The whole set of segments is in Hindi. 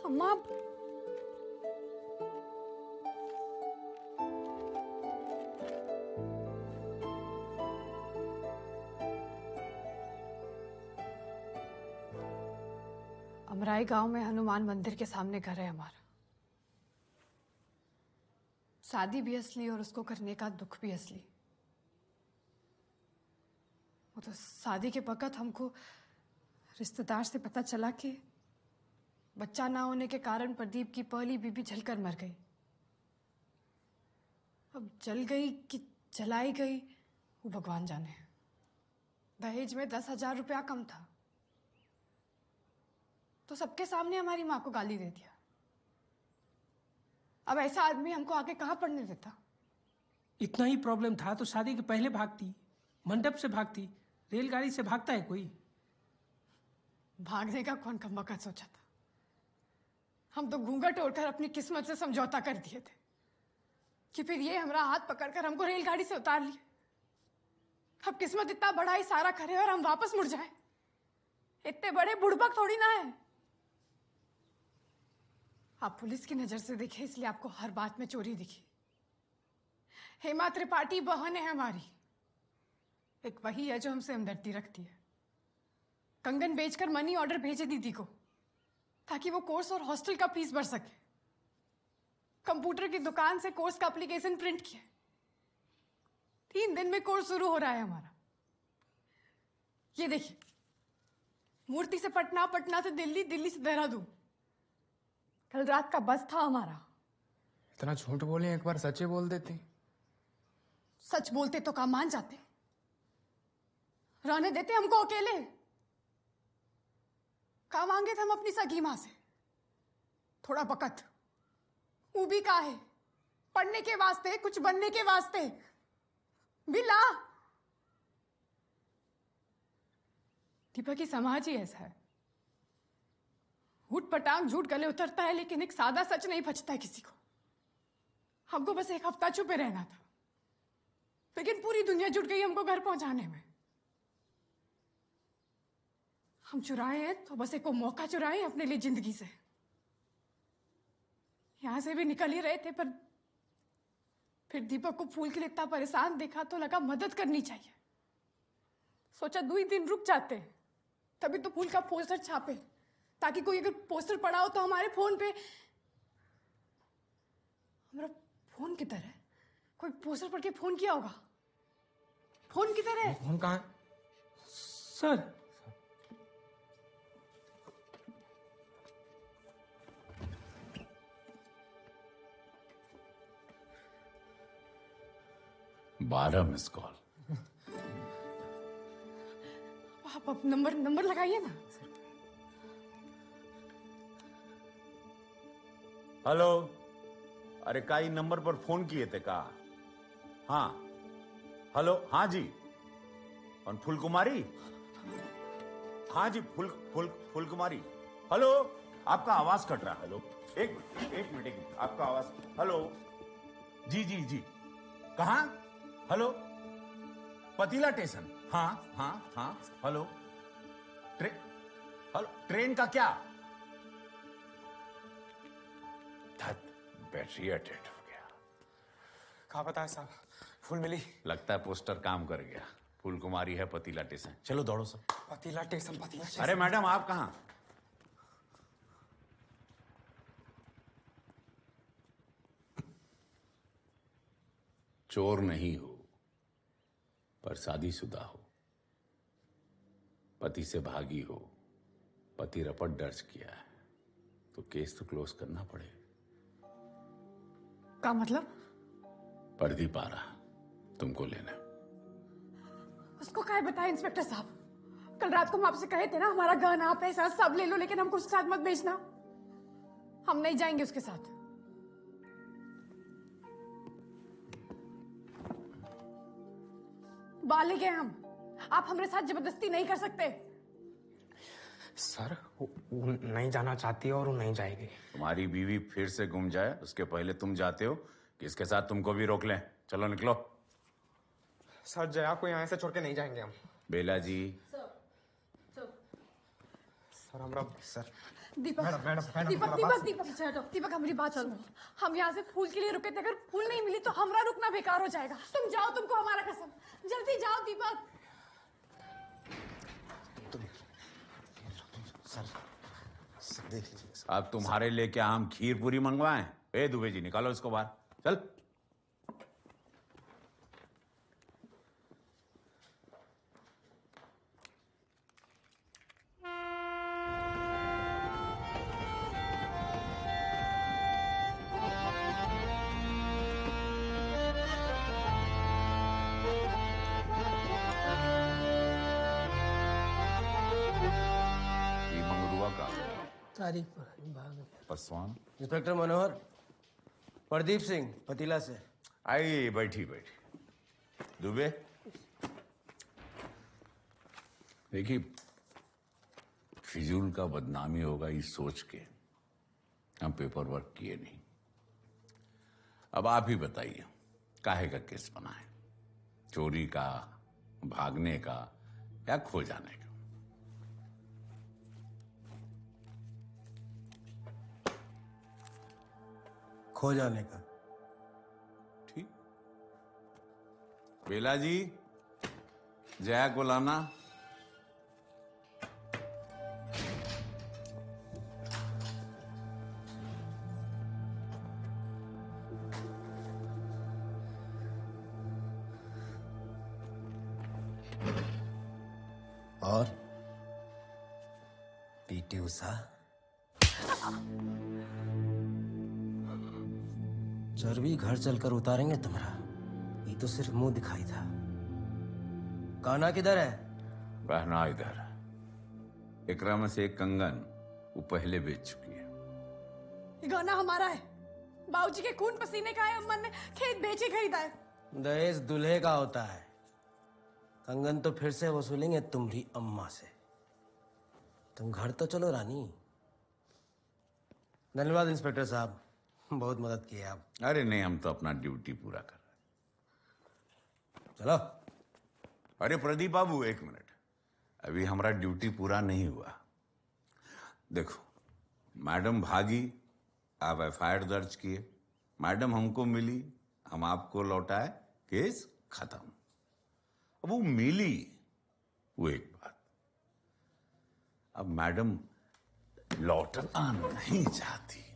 अम्मा अमराई गांव में हनुमान मंदिर के सामने घर है हमारा। शादी भी असली और उसको करने का दुख भी असली। वो तो शादी के वक्त हमको रिश्तेदार से पता चला कि बच्चा ना होने के कारण प्रदीप की पहली बीबी जलकर मर गई। अब जल गई कि जलाई गई वो भगवान जाने। दहेज में 10,000 रुपया कम था तो सबके सामने हमारी माँ को गाली दे दिया। अब ऐसा आदमी हमको आगे कहाँ पढ़ने देता। इतना ही प्रॉब्लम था तो शादी के पहले भागती, मंडप से भागती, रेलगाड़ी से भागता है कोई? भागने का कौन कम वक्त सोचा था। हम तो घूंघट ओढ़कर अपनी किस्मत से समझौता कर दिए थे कि फिर ये हमारा हाथ पकड़कर हमको रेलगाड़ी से उतार लिए। अब किस्मत इतना बड़ा ही सारा करे और हम वापस मुड़ जाए। इतने बड़े बुड़बक थोड़ी ना है। आप पुलिस की नजर से देखे इसलिए आपको हर बात में चोरी दिखी। हेमा त्रिपाठी बहन है हमारी। एक वही है जो हमसे हमदर्दी रखती है। कंगन बेचकर मनी ऑर्डर भेजे दीदी को ताकि वो कोर्स और हॉस्टल का फीस भर सके। कंप्यूटर की दुकान से कोर्स का एप्लीकेशन प्रिंट किया। 3 दिन में कोर्स शुरू हो रहा है हमारा। ये देखिए, मूर्ति से पटना, पटना से दिल्ली, दिल्ली से देहरादून। कल रात का बस था हमारा। इतना झूठ बोले, एक बार सच ही बोल देती। सच बोलते तो काम मान जाते। रहने देते हमको अकेले। काम मांगे थे हम अपनी सगी मां से थोड़ा वक्त। वो भी का है पढ़ने के वास्ते, कुछ बनने के वास्ते भी ला। दीपक की समाज ही ऐसा है। उठ पटांग झूठ गले उतरता है लेकिन एक सादा सच नहीं बचता है किसी को। हमको बस एक हफ्ता चुपे रहना था लेकिन पूरी दुनिया जुट गई हमको घर पहुंचाने में। हम चुराए हैं तो बस एक मौका चुराए अपने लिए जिंदगी से। यहां से भी निकल ही रहे थे पर फिर दीपक को फूल के लिए इतना परेशान देखा तो लगा मदद करनी चाहिए। सोचा 2 ही दिन रुक जाते, तभी तो फूल का पोस्टर छापे ताकि कोई अगर पोस्टर पड़ा हो तो हमारे फोन पे। हमारा फोन किधर है? कोई पोस्टर पढ़ के फोन किया होगा। फोन किधर है? फोन कहाँ है? सर बारह मिस कॉल। आप अब नंबर लगाइए ना। हेलो, अरे काई नंबर पर फोन किए थे का? हाँ हेलो, हाँ जी। और फूल कुमारी? हाँ जी, फूल कुमारी। हेलो, आपका आवाज कट रहा है। हेलो, एक मिनट, आपका आवाज। हेलो, जी जी जी, कहाँ? हेलो, पतीला स्टेशन। हाँ हाँ हाँ। हेलो, हेलो, ट्रेन का क्या? बैटरी डेड हो गया। कहाँ पता है साहब? फूल मिली? लगता है पोस्टर काम कर गया। फूल कुमारी है पतीला स्टेशन। चलो दौड़ो सब। पतीला स्टेशन, पतीला स्टेशन। अरे मैडम, आप कहाँ? चोर नहीं हो पर शादीशुदा हो, पति से भागी हो, पति रपट दर्ज किया है तो केस तो क्लोज करना पड़ेगा। का मतलब? प्रदीप आ रहा तुमको लेने। उसको क्या बताया इंस्पेक्टर साहब? कल रात को हम आपसे कहे थे ना हमारा गहना पैसा सब ले लो लेकिन हमको उसके साथ मत भेजना। हम नहीं जाएंगे उसके साथ। बालिग हैं हम। आप हमारे साथ जबरदस्ती नहीं कर सकते। सर वो नहीं जाना चाहती और वो नहीं जाएगी। तुम्हारी बीवी फिर से गुम जाए उसके पहले तुम जाते हो कि इसके साथ तुमको भी रोक लें? चलो निकलो। सर जया को यहाँ से छोड़ के नहीं जाएंगे हम। Bela ji. Sir Ram Ram sir. Deepak madam, Deepak हमारा दीपक बात- दीपक दीपक हमारी बात सुनो। हम यहाँ से फूल के लिए रुके थे, अगर फूल नहीं मिली तो हमारा रुकना बेकार हो जाएगा। तुम जाओ, तुमको हमारा कसम। जल्दी जाओ दीपक। सर देख लीजिए सर। अब तुम्हारे लिए क्या हम खीर पूरी मंगवाएं? ए दुबे जी, निकालो इसको बाहर, चल। ये मंगरुआ का तारीख भाग पसवान। इंस्पेक्टर मनोहर, प्रदीप सिंह पतीला से। आइए, बैठी बैठी। दुबे, देखिए, फिजूल का बदनामी होगा इस सोच के हम पेपर वर्क किए नहीं। अब आप ही बताइए, काहे का केस बना है? चोरी का, भागने का या खो जाने का? खो जाने का। ठीक। बेला जी, जया को लाना। और पीटी उषा चर्बी घर चलकर उतारेंगे तुम्हारा। ये तो सिर्फ मुंह दिखाई था। काना किधर है? बहना इधर। एकरा में से एक कंगन वो पहले बेच चुकी है। ये गाना हमारा है। बाबूजी के खून पसीने का है। अम्मा ने खेत बेचे खरीदा है। दहेज दूल्हे का होता है। कंगन तो फिर से वसूलेंगे तुम्हारी अम्मा से। तुम घर तो चलो रानी। धन्यवाद इंस्पेक्टर साहब, बहुत मदद की आप। अरे नहीं, हम तो अपना ड्यूटी पूरा कर रहे चलो। अरे प्रदीप बाबू, एक मिनट। अभी हमारा ड्यूटी पूरा नहीं हुआ। देखो, मैडम भागी, आप एफआईआर दर्ज किए, मैडम हमको मिली, हम आपको लौटाए, केस खत्म। अब वो मिली, वो एक बात। अब मैडम लौटना नहीं चाहती,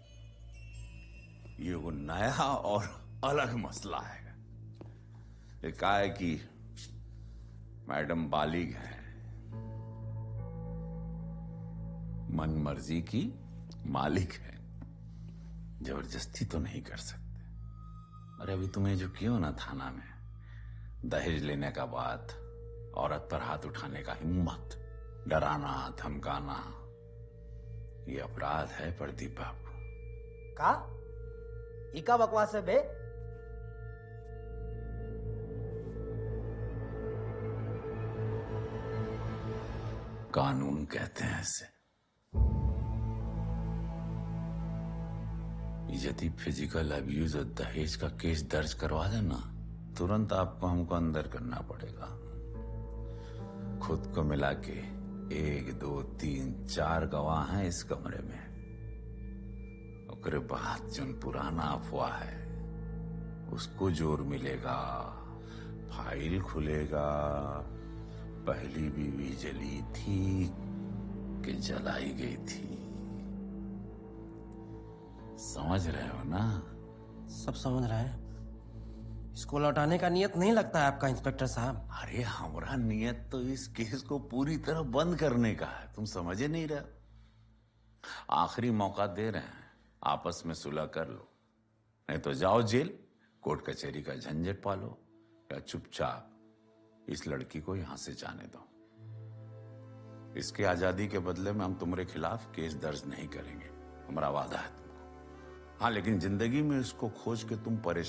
ये वो नया और अलग मसला है। ये क्या है कि मैडम बालिग है, मन मर्जी की मालिक है, जबरदस्ती तो नहीं कर सकते। अरे अभी तुम्हें जो किया ना थाना में, दहेज लेने का बात, औरत पर हाथ उठाने का हिम्मत, डराना धमकाना, ये अपराध है प्रदीप बाबू। का इका बकवास है बे? कानून कहते हैं इसे। यदि फिजिकल अब्यूज और दहेज का केस दर्ज करवा देना, तुरंत आपको हमको अंदर करना पड़ेगा। खुद को मिला के 1, 2, 3, 4 गवाह हैं इस कमरे में। ओकरे बाद जो पुराना अफवाह है उसको जोर मिलेगा, फाइल खुलेगा। पहली बीवी जली थी कि जलाई गई थी, समझ रहे हो ना? सब समझ रहे हैं। इसको लौटाने का नियत नहीं लगता है आपका इंस्पेक्टर साहब। अरे हमारा नियत तो इस केस को पूरी तरह बंद करने का है, तुम समझे नहीं रहे? आखिरी मौका दे रहे हैं, आपस में सुलह कर लो, नहीं तो जाओ जेल, कोर्ट कचहरी का झंझट पालो, या चुपचाप इस लड़की को यहां से जाने दो। इसके आजादी के बदले में हम तुम्हारे खिलाफ केस दर्ज नहीं करेंगे, हमारा वादा है तुमको। हाँ, लेकिन जिंदगी में इसको खोज के तुम परेशान